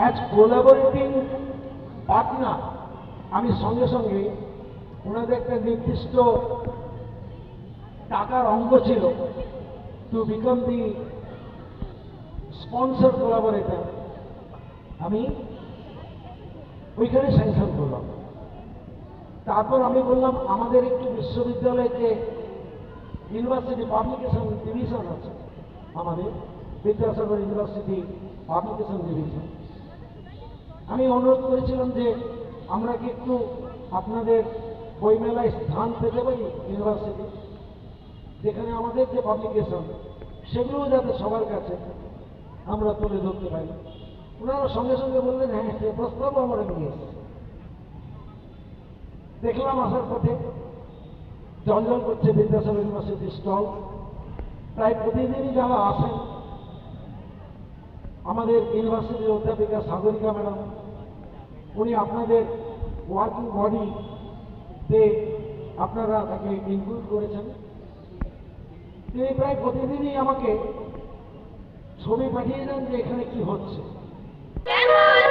As collaborating partner আমি সঙ্গে সঙ্গে ওনাদের একটা নির্দিষ্ট টাকার অঙ্ক ছিল to become the sponsor collaborator, আমি ওইখানে স্যাংশন করলাম। তারপর আমি বললাম আমাদের একটু বিশ্ববিদ্যালয়কে ইউনিভার্সিটি পাবলিকেশন ডিভিশন আছে, আমাদের বিদ্যাসাগর ইউনিভার্সিটি পাবলিকেশন ডিভিশন। আমি অনুরোধ করেছিলাম যে আমরা কি একটু আপনাদের বইমেলায় স্থান পেতে পারি ইউনিভার্সিটি, যেখানে আমাদের যে পাবলিকেশন সেগুলোও যাতে সবার কাছে আমরা তুলে ধরতে পারি। ওনারা সঙ্গে সঙ্গে বললেন হ্যাঁ, সে প্রস্তাবও আমরা নিয়ে এসেছি। দেখলাম আসার পথে জলজল করছে বিদ্যাসাগর ইউনিভার্সিটির স্টল। প্রায় প্রতিদিনই যারা আসেন, আমাদের ইউনিভার্সিটির অধ্যাপিকা সাগরিকা ম্যাডাম, উনি আপনাদের ওয়ার্কিং বডিতে আপনারা তাকে ইনক্লুড করেছেন। তিনি প্রায় প্রতিদিনই আমাকে ছবি পাঠিয়ে দেন যে এখানে কি হচ্ছে। Lemon,